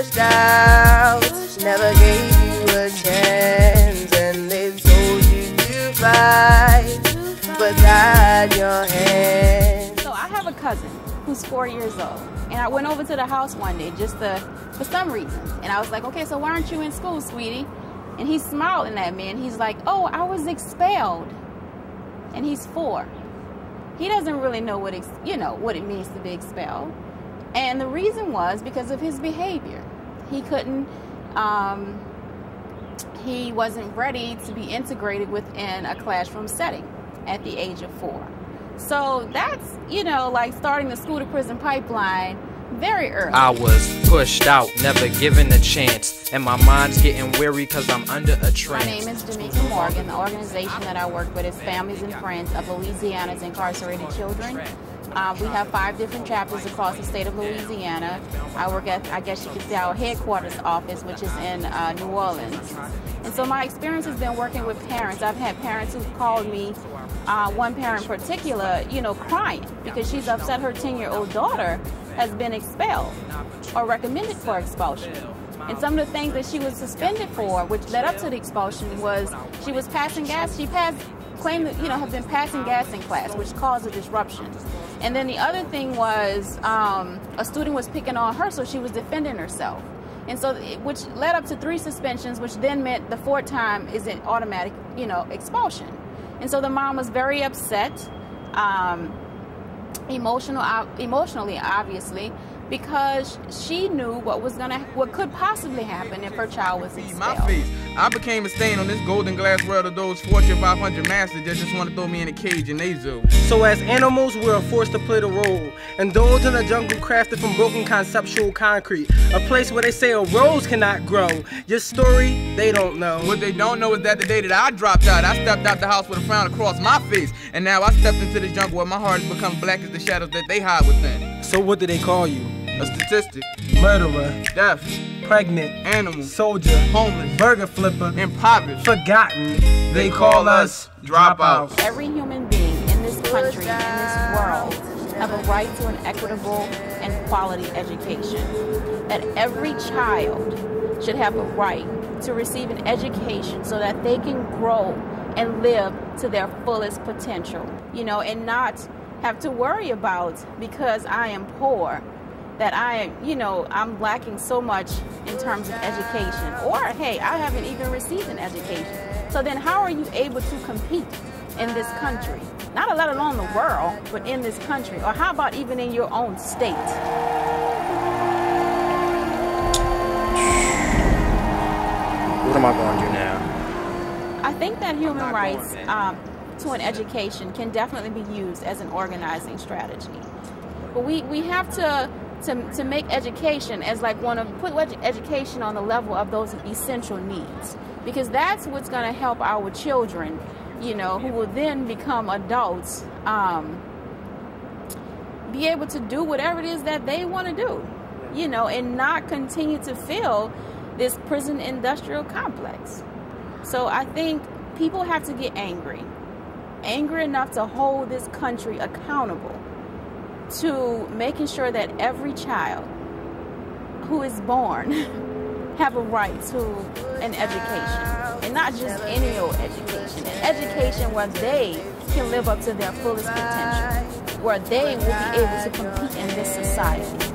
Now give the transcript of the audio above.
pushed out, never gave you a chance, and they told you to fight, but tied your hands. So I have a cousin who's 4 years old, and I went over to the house one day for some reason, and I was like, okay, so why aren't you in school, sweetie? And he's smiling at me, and he's like, oh, I was expelled. And he's 4. He doesn't really know what it means to be expelled. And the reason was because of his behavior. He couldn't, he wasn't ready to be integrated within a classroom setting at the age of 4. So that's, like starting the school to prison pipeline very early. I was pushed out, never given a chance, and my mind's getting weary because I'm under a trance. My name is Jamaica Morgan. The organization that I work with is Families and Friends of Louisiana's Incarcerated Children. We have 5 different chapters across the state of Louisiana. I work at, I guess you could say, our headquarters office, which is in New Orleans. And so my experience has been working with parents. I've had parents who've called me, one parent in particular, crying because she's upset her 10-year-old daughter has been expelled or recommended for expulsion. And some of the things that she was suspended for, which led up to the expulsion, was she was passing gas. She claimed to have been passing gas in class, which caused a disruption. And then the other thing was a student was picking on her, so she was defending herself. And so, which led up to 3 suspensions, which then meant the 4th time is an automatic, expulsion. And so the mom was very upset, emotionally, obviously, because she knew what could possibly happen if her child was expelled. My face. I became a stain on this golden glass world of those Fortune 500 masters that just want to throw me in a cage in they zoo. So as animals, we are forced to play the role, indulge in a jungle crafted from broken conceptual concrete, a place where they say a rose cannot grow. Your story, they don't know. What they don't know is that the day that I dropped out, I stepped out the house with a frown across my face, and now I stepped into the jungle where my heart has become black as the shadows that they hide within. So what do they call you? A statistic. Murderer. Deaf. Pregnant. Animal. Soldier. Homeless. Burger flipper. Impoverished. Forgotten. They call us dropouts. Every human being in this country, in this world, have a right to an equitable and quality education. That every child should have a right to receive an education so that they can grow and live to their fullest potential, and not have to worry about, because I am poor, that I'm lacking so much in terms of education, or hey, I haven't even received an education. So then how are you able to compete in this country? Not let alone the world, but in this country, or how about even in your own state? What am I going to do now? I think that human rights to an education can definitely be used as an organizing strategy. But we have to make education as put education on the level of those essential needs, because that's what's going to help our children, who will then become adults, be able to do whatever it is that they want to do, and not continue to fill this prison industrial complex. So I think people have to get angry enough to hold this country accountable to making sure that every child who is born have a right to an education, and not just any old education, an education where they can live up to their fullest potential, where they will be able to compete in this society.